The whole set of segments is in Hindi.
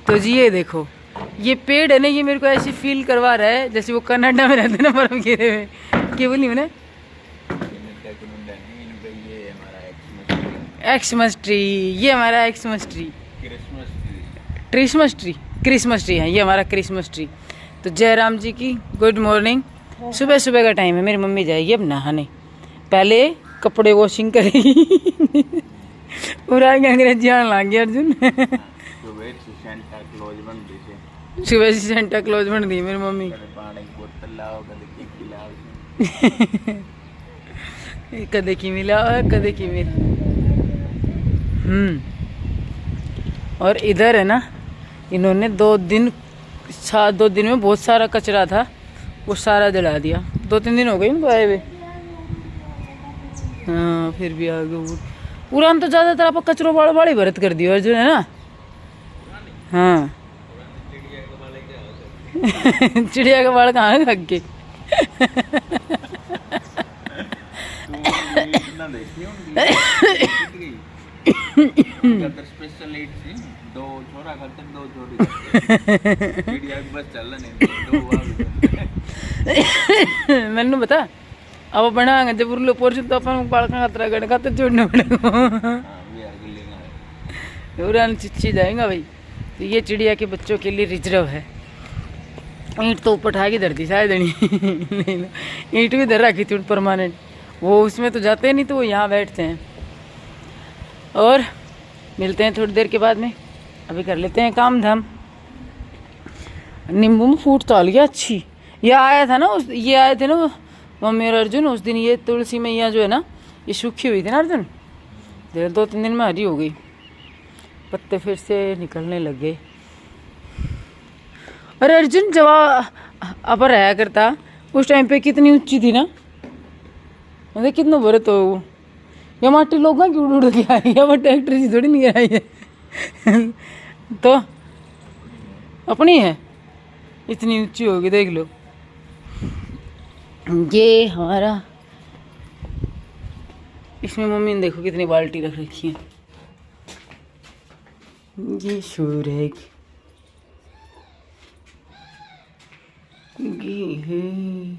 तो जी ये देखो, ये पेड़ है ना, ये मेरे को ऐसी फील करवा रहा है जैसे वो कनाडा में रहते ना बर्फ गिरे हुए। क्या बोली मैंने? एक्समस ट्री, ये हमारा Xmas tree, Christmas tree, Christmas tree है ये हमारा क्रिसमस ट्री। तो जयराम जी की गुड मॉर्निंग। सुबह सुबह का टाइम है, मेरी मम्मी जाएगी अब नहाने, पहले कपड़े वॉशिंग करेगी। पूरा अंग्रेजी आने लग गया अर्जुन। सुबह से सेंटा क्लॉज बन दी मेरी मम्मी। कदे की मिला कदे की मिला। और इधर है ना, इन्होंने 2 दिन में बहुत सारा कचरा था, वो सारा जला दिया। 2-3 दिन हो गए इनको आए हुए। हाँ फिर भी आ गए पूरा। हम तो ज़्यादातर आप कचरों वाली भरत कर दियो अर्जुन, है ना? हाँ। चिड़िया का बाल कहाँ है के? मैनू बता अब बनाएंगे जब उर्लो पोर्शन तो अपन बाल का खतरा गड़ खाते छोड़ने पड़ेगा। चिच्ची जाएगा भाई। तो ये चिड़िया के बच्चों के लिए रिजर्व है। ईंट तो ऊपर उठा के धरती शायद नहीं, ईंट भी धर रखी थी परमानेंट, वो उसमें तो जाते नहीं, तो वो यहाँ बैठते हैं। और मिलते हैं थोड़ी देर के बाद में, अभी कर लेते हैं काम धाम। नींबू में फूट तो आ गया अच्छी। ये आया था ना ये आए थे ना मम्मी और अर्जुन उस दिन। ये तुलसी मैया जो है ना, ये सूखी हुई थी ना अर्जुन, 2-3 दिन में हरी हो गई, पत्ते फिर से निकलने लग गए। अरे अर्जुन जब अब रहा करता उस टाइम पे कितनी ऊंची थी ना, मतलब कितना बड़े तो वो। या माटी लोग की उड़ उड़ के आई, या ट्रैक्टर से थोड़ी नहीं आई है। तो अपनी है, इतनी ऊंची होगी देख लो। ये हमारा, इसमें मम्मी ने देखो कितनी बाल्टी रख रखी है। ये सूरज ये है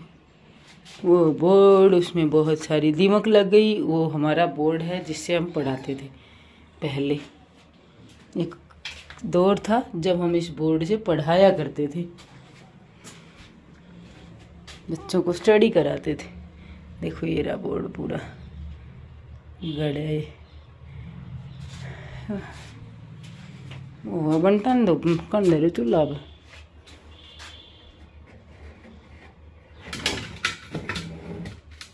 वो बोर्ड, उसमें बहुत सारी दीमक लग गई। वो हमारा बोर्ड है जिससे हम पढ़ाते थे पहले। एक दौर था जब हम इस बोर्ड से पढ़ाया करते थे, बच्चों को स्टडी कराते थे। देखो ये रहा बोर्ड पूरा गड़े। वो बनता दो कंधे चूल्हा पर।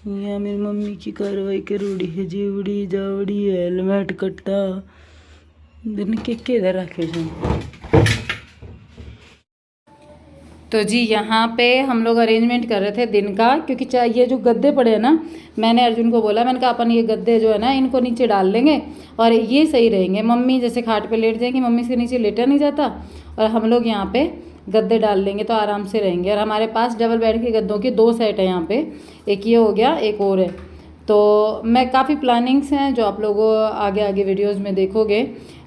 यहाँ मेरी मम्मी की कार्रवाई करोड़ी है, जीवड़ी जावड़ी हेलमेट कट्टा दिन के इधर रखे हैं। तो जी यहाँ पे हम लोग अरेंजमेंट कर रहे थे दिन का, क्योंकि ये जो गद्दे पड़े हैं ना, मैंने अर्जुन को बोला, मैंने कहा अपन ये गद्दे जो है ना इनको नीचे डाल लेंगे और ये सही रहेंगे। मम्मी जैसे खाट पे लेट जाएंगी, मम्मी से नीचे लेटा नहीं जाता, और हम लोग यहाँ पे गद्दे डाल लेंगे तो आराम से रहेंगे। और हमारे पास डबल बेड के गद्दों की 2 सेट है यहाँ पे, एक ये हो गया, एक और है। तो मैं काफ़ी प्लानिंग्स हैं जो आप लोगों आगे आगे वीडियोज़ में देखोगे,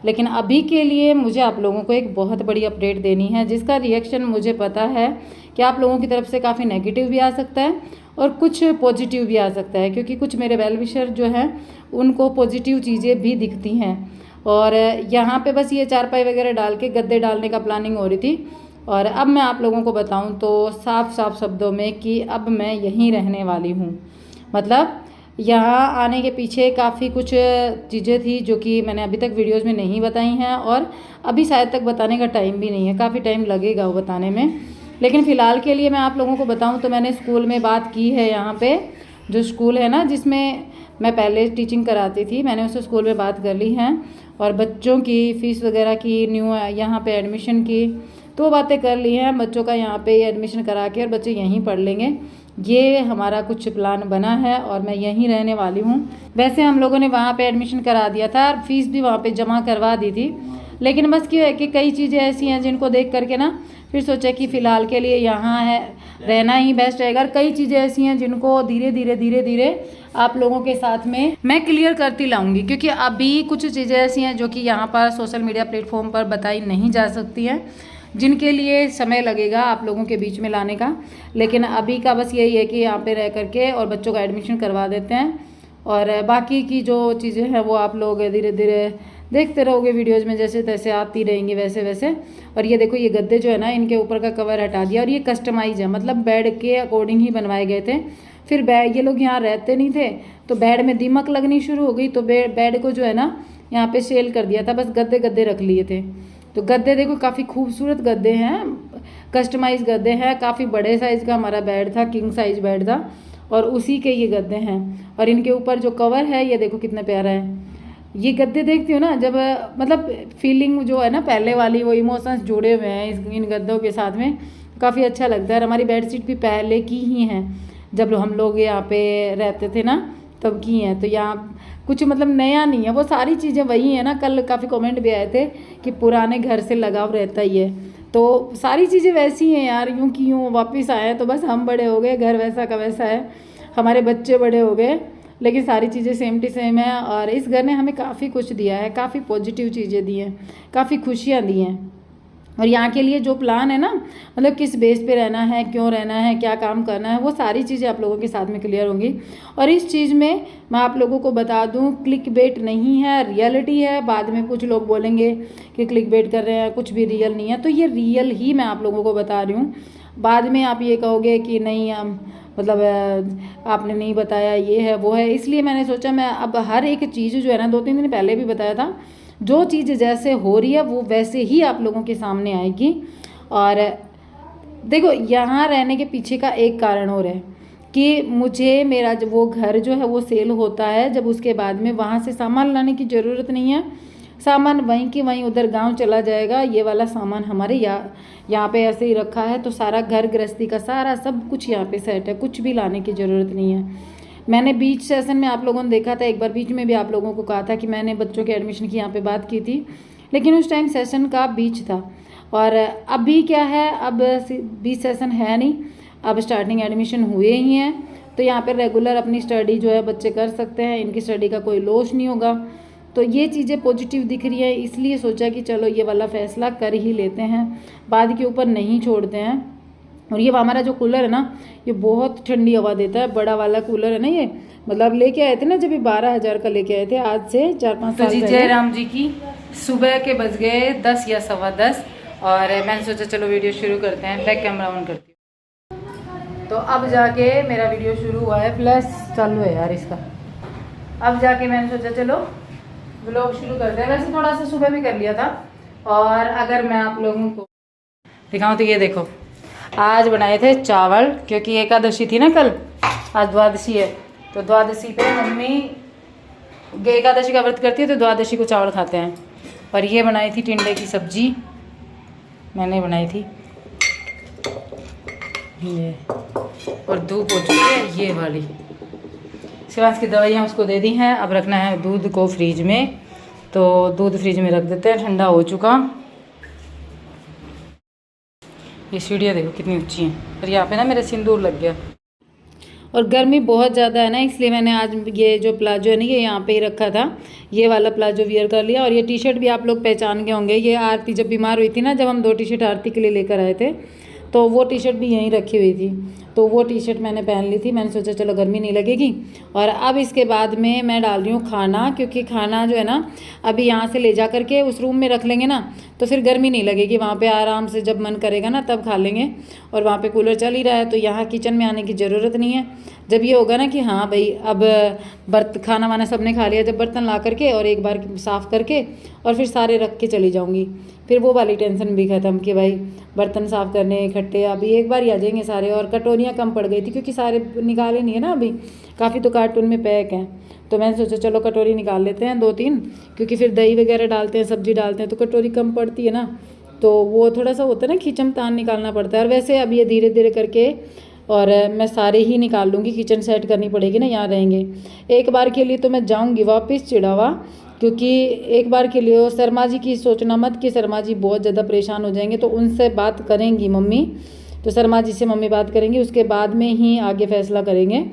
लेकिन अभी के लिए मुझे आप लोगों को एक बहुत बड़ी अपडेट देनी है, जिसका रिएक्शन मुझे पता है कि आप लोगों की तरफ से काफ़ी नेगेटिव भी आ सकता है और कुछ पॉजिटिव भी आ सकता है, क्योंकि कुछ मेरे वेल विशर जो हैं उनको पॉजिटिव चीज़ें भी दिखती हैं। और यहाँ पे बस ये चारपाई वगैरह डाल के गद्दे डालने का प्लानिंग हो रही थी। और अब मैं आप लोगों को बताऊँ तो साफ साफ शब्दों में कि अब मैं यहीं रहने वाली हूँ। मतलब यहाँ आने के पीछे काफ़ी कुछ चीज़ें थी जो कि मैंने अभी तक वीडियोस में नहीं बताई हैं, और अभी शायद तक बताने का टाइम भी नहीं है, काफ़ी टाइम लगेगा वो बताने में। लेकिन फ़िलहाल के लिए मैं आप लोगों को बताऊं तो मैंने स्कूल में बात की है। यहाँ पे जो स्कूल है ना जिसमें मैं पहले टीचिंग कराती थी, मैंने उस स्कूल में बात कर ली हैं, और बच्चों की फ़ीस वगैरह की, न्यू यहाँ पर एडमिशन की तो वो बातें कर ली हैं। बच्चों का यहाँ पे एडमिशन करा के और बच्चे यहीं पढ़ लेंगे, ये हमारा कुछ प्लान बना है और मैं यहीं रहने वाली हूँ। वैसे हम लोगों ने वहाँ पे एडमिशन करा दिया था और फीस भी वहाँ पे जमा करवा दी थी, लेकिन बस क्यों है कि कई चीज़ें ऐसी हैं जिनको देख करके ना फिर सोचा कि फ़िलहाल के लिए यहाँ है रहना ही बेस्ट रहेगा। और कई चीज़ें ऐसी हैं जिनको धीरे धीरे आप लोगों के साथ में मैं क्लियर करती लाऊंगी, क्योंकि अभी कुछ चीज़ें ऐसी हैं जो कि यहाँ पर सोशल मीडिया प्लेटफॉर्म पर बताई नहीं जा सकती हैं, जिनके लिए समय लगेगा आप लोगों के बीच में लाने का। लेकिन अभी का बस यही है कि यहाँ पे रह करके और बच्चों का एडमिशन करवा देते हैं, और बाकी की जो चीज़ें हैं वो आप लोग धीरे धीरे देखते रहोगे वीडियोज़ में, जैसे तैसे आती रहेंगी वैसे वैसे। और ये देखो, ये गद्दे जो है ना, इनके ऊपर का कवर हटा दिया, और ये कस्टमाइज है, मतलब बेड के अकॉर्डिंग ही बनवाए गए थे। फिर बेड, ये लोग यहाँ रहते नहीं थे तो बेड में दीमक लगनी शुरू हो गई, तो बेड को जो है ना यहाँ पे सेल कर दिया था, बस गद्दे रख लिए थे। तो गद्दे देखो, काफ़ी खूबसूरत गद्दे हैं, कस्टमाइज गद्दे हैं। काफ़ी बड़े साइज़ का हमारा बेड था, किंग साइज बेड था, और उसी के ये गद्दे हैं। और इनके ऊपर जो कवर है ये देखो कितना प्यारा है। ये गद्दे देखती हो ना, जब मतलब फीलिंग जो है ना पहले वाली, वो इमोशंस जुड़े हुए हैं इन गद्दों के साथ में, काफ़ी अच्छा लगता है। और हमारी बेडशीट भी पहले की ही हैं, जब हम लोग यहाँ पे रहते थे ना तब की हैं। तो यहाँ कुछ मतलब नया नहीं है, वो सारी चीज़ें वही हैं ना। कल काफ़ी कमेंट भी आए थे कि पुराने घर से लगाव रहता ही है, तो सारी चीज़ें वैसी हैं यार, यूँ की यूँ वापस आए। तो बस हम बड़े हो गए, घर वैसा का वैसा है, हमारे बच्चे बड़े हो गए, लेकिन सारी चीज़ें सेम टू सेम है। और इस घर ने हमें काफ़ी कुछ दिया है, काफ़ी पॉजिटिव चीज़ें दी हैं, काफ़ी खुशियाँ दी हैं। और यहाँ के लिए जो प्लान है ना, मतलब किस बेस पे रहना है, क्यों रहना है, क्या काम करना है, वो सारी चीज़ें आप लोगों के साथ में क्लियर होंगी। और इस चीज़ में मैं आप लोगों को बता दूँ, क्लिक बेट नहीं है, रियलिटी है। बाद में कुछ लोग बोलेंगे कि क्लिक बेट कर रहे हैं, कुछ भी रियल नहीं है, तो ये रियल ही मैं आप लोगों को बता रही हूँ। बाद में आप ये कहोगे कि नहीं मतलब आपने नहीं बताया, ये है वो है, इसलिए मैंने सोचा मैं अब हर एक चीज़ जो है ना, 2-3 दिन पहले भी बताया था, जो चीज़ जैसे हो रही है वो वैसे ही आप लोगों के सामने आएगी। और देखो, यहाँ रहने के पीछे का एक कारण और है कि मुझे मेरा जो वो घर जो है वो सेल होता है, जब उसके बाद में वहाँ से सामान लाने की ज़रूरत नहीं है, सामान वहीं की वहीं उधर गांव चला जाएगा। ये वाला सामान हमारे यहाँ पे ऐसे ही रखा है, तो सारा घर गृहस्थी का सारा सब कुछ यहाँ पे सेट है, कुछ भी लाने की ज़रूरत नहीं है। मैंने बीच सेशन में आप लोगों ने देखा था, एक बार बीच में भी आप लोगों को कहा था कि मैंने बच्चों के एडमिशन की यहाँ पे बात की थी, लेकिन उस टाइम सेशन का बीच था। और अभी क्या है, अब बीच सेशन है नहीं, अब स्टार्टिंग एडमिशन हुए ही हैं, तो यहाँ पर रेगुलर अपनी स्टडी जो है बच्चे कर सकते हैं, इनकी स्टडी का कोई लॉस नहीं होगा। तो ये चीज़ें पॉजिटिव दिख रही है, इसलिए सोचा कि चलो ये वाला फ़ैसला कर ही लेते हैं, बाद के ऊपर नहीं छोड़ते हैं। और ये हमारा जो कूलर है ना, ये बहुत ठंडी हवा देता है, बड़ा वाला कूलर है ना ये, मतलब लेके आए थे ना जब 12,000 का लेके आए थे, आज से 4-5 साल पहले। जयराम जी की सुबह के बज गए 10 या 10:15, और मैंने सोचा चलो वीडियो शुरू करते हैं। बैक कैमरा ऑन करती हूँ, तो अब जाके मेरा वीडियो शुरू हुआ है, प्लस चालू है यार इसका। अब जाके मैंने सोचा चलो व्लॉग शुरू करते हैं। वैसे थोड़ा सा सुबह भी कर लिया था। और अगर मैं आप लोगों को दिखाऊं तो ये देखो, आज बनाए थे चावल, क्योंकि एकादशी थी ना कल, आज द्वादशी है, तो द्वादशी पे मम्मी एकादशी का व्रत करती है तो द्वादशी को चावल खाते हैं। और ये बनाई थी टिंडे की सब्जी, मैंने बनाई थी ये, और धूप हो चुकी है ये वाली। शिवांश की दवाइयाँ उसको दे दी हैं, अब रखना है दूध को फ्रिज में, तो दूध फ्रिज में रख देते हैं, ठंडा हो चुका। ये सीढ़ियाँ देखो कितनी ऊंची हैं, और यहाँ पे ना मेरा सिंदूर लग गया। और गर्मी बहुत ज़्यादा है ना, इसलिए मैंने आज ये जो प्लाजो है ना, ये यहाँ पे ही रखा था, ये वाला प्लाजो वियर कर लिया। और ये टी शर्ट भी आप लोग पहचान गए होंगे, ये आरती जब बीमार हुई थी ना, जब हम 2 टी शर्ट आरती के लिए लेकर आए थे, तो वो टी शर्ट भी यहीं रखी हुई थी, तो वो टी शर्ट मैंने पहन ली थी। मैंने सोचा चलो गर्मी नहीं लगेगी। और अब इसके बाद में मैं डाल रही हूँ खाना, क्योंकि खाना जो है ना अभी यहाँ से ले जा करके उस रूम में रख लेंगे ना, तो फिर गर्मी नहीं लगेगी, वहाँ पे आराम से जब मन करेगा ना तब खा लेंगे। और वहाँ पे कूलर चल ही रहा है, तो यहाँ किचन में आने की ज़रूरत नहीं है। जब ये होगा ना कि हाँ भाई अब खाना वाना सब ने खा लिया, जब बर्तन ला करके और एक बार साफ़ करके और फिर सारे रख के चली जाऊँगी, फिर वो वाली टेंशन भी ख़त्म कि भाई बर्तन साफ़ करने इकट्ठे, अभी एक बार ही आ जाएंगे सारे। और कटोरियाँ कम पड़ गई थी, क्योंकि सारे निकाले नहीं है ना अभी, काफ़ी तो कार्टून में पैक हैं, तो मैंने सोचा चलो कटोरी निकाल लेते हैं 2-3, क्योंकि फिर दही वगैरह डालते हैं, सब्जी डालते हैं, तो कटोरी कम पड़ती है ना, तो वो थोड़ा सा होता है ना, खींचम तान निकालना पड़ता है। और वैसे अब ये धीरे धीरे करके और मैं सारे ही निकाल लूँगी, किचन सेट करनी पड़ेगी ना, यहाँ रहेंगे। एक बार के लिए तो मैं जाऊँगी वापस चिड़ावा, क्योंकि एक बार के लिए शर्मा जी की सोचना मत कि शर्मा जी बहुत ज़्यादा परेशान हो जाएंगे, तो उनसे बात करेंगी मम्मी तो शर्मा जी से मम्मी बात करेंगी, उसके बाद में ही आगे फैसला करेंगे।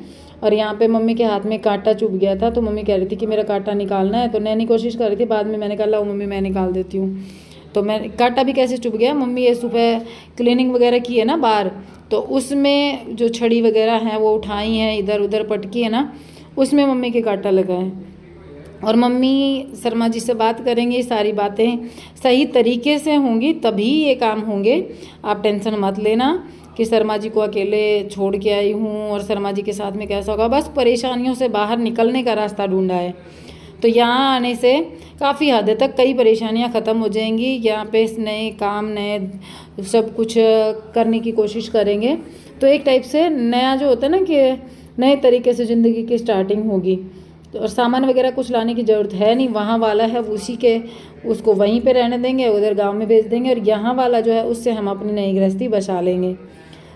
और यहाँ पे मम्मी के हाथ में कांटा चुभ गया था, तो मम्मी कह रही थी कि मेरा कांटा निकालना है, तो नैनी कोशिश कर रही थी, बाद में मैंने कहा लो मम्मी मैं निकाल देती हूँ। तो मैं कांटा भी कैसे चुभ गया, मम्मी ये सुबह क्लीनिंग वगैरह की है ना बाहर, तो उसमें जो छड़ी वगैरह हैं वो उठाई हैं, इधर उधर पटकी है ना, उसमें मम्मी के कांटा लगा है। और मम्मी शर्मा जी से बात करेंगे, सारी बातें सही तरीके से होंगी तभी ये काम होंगे। आप टेंशन मत लेना कि शर्मा जी को अकेले छोड़ के आई हूँ और शर्मा जी के साथ में कैसा होगा, बस परेशानियों से बाहर निकलने का रास्ता ढूंढा है। तो यहाँ आने से काफ़ी हद तक कई परेशानियाँ ख़त्म हो जाएंगी। यहाँ पे नए काम, नए सब कुछ करने की कोशिश करेंगे, तो एक टाइप से नया जो होता है ना कि नए तरीके से ज़िंदगी की स्टार्टिंग होगी। तो और सामान वगैरह कुछ लाने की ज़रूरत है नहीं, वहाँ वाला है उसी के, उसको वहीं पे रहने देंगे, उधर गांव में भेज देंगे, और यहाँ वाला जो है उससे हम अपनी नई गृहस्थी बसा लेंगे।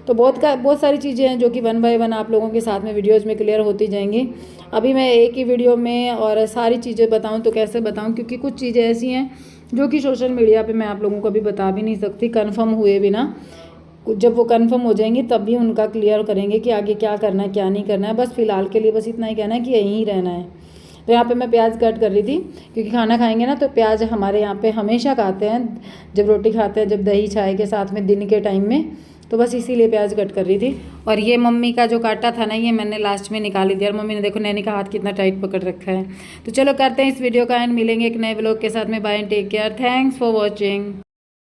तो बहुत सारी चीज़ें हैं जो कि 1 बाय 1 आप लोगों के साथ में वीडियोज़ में क्लियर होती जाएंगी। अभी मैं एक ही वीडियो में और सारी चीज़ें बताऊं तो कैसे बताऊं, क्योंकि कुछ चीज़ें ऐसी हैं जो कि सोशल मीडिया पे मैं आप लोगों को अभी बता भी नहीं सकती कंफर्म हुए बिना। जब वो कंफर्म हो जाएंगी तब भी उनका क्लियर करेंगे कि आगे क्या करना है क्या नहीं करना है। बस फिलहाल के लिए बस इतना ही कहना है कि यहीं रहना है। तो यहाँ पे मैं प्याज कट कर रही थी, क्योंकि खाना खाएंगे ना तो प्याज हमारे यहाँ पे हमेशा खाते हैं, जब रोटी खाते हैं, जब दही चाय के साथ में दिन के टाइम में, तो बस इसीलिए प्याज कट कर रही थी। और ये मम्मी का जो काटा था ना, ये मैंने लास्ट में निकाल दिया। और मम्मी ने देखो नैनी का हाथ कितना टाइट पकड़ रखा है। तो चलो करते हैं इस वीडियो का एंड, मिलेंगे एक नए व्लॉग के साथ में। Bye and take care, thanks for watching.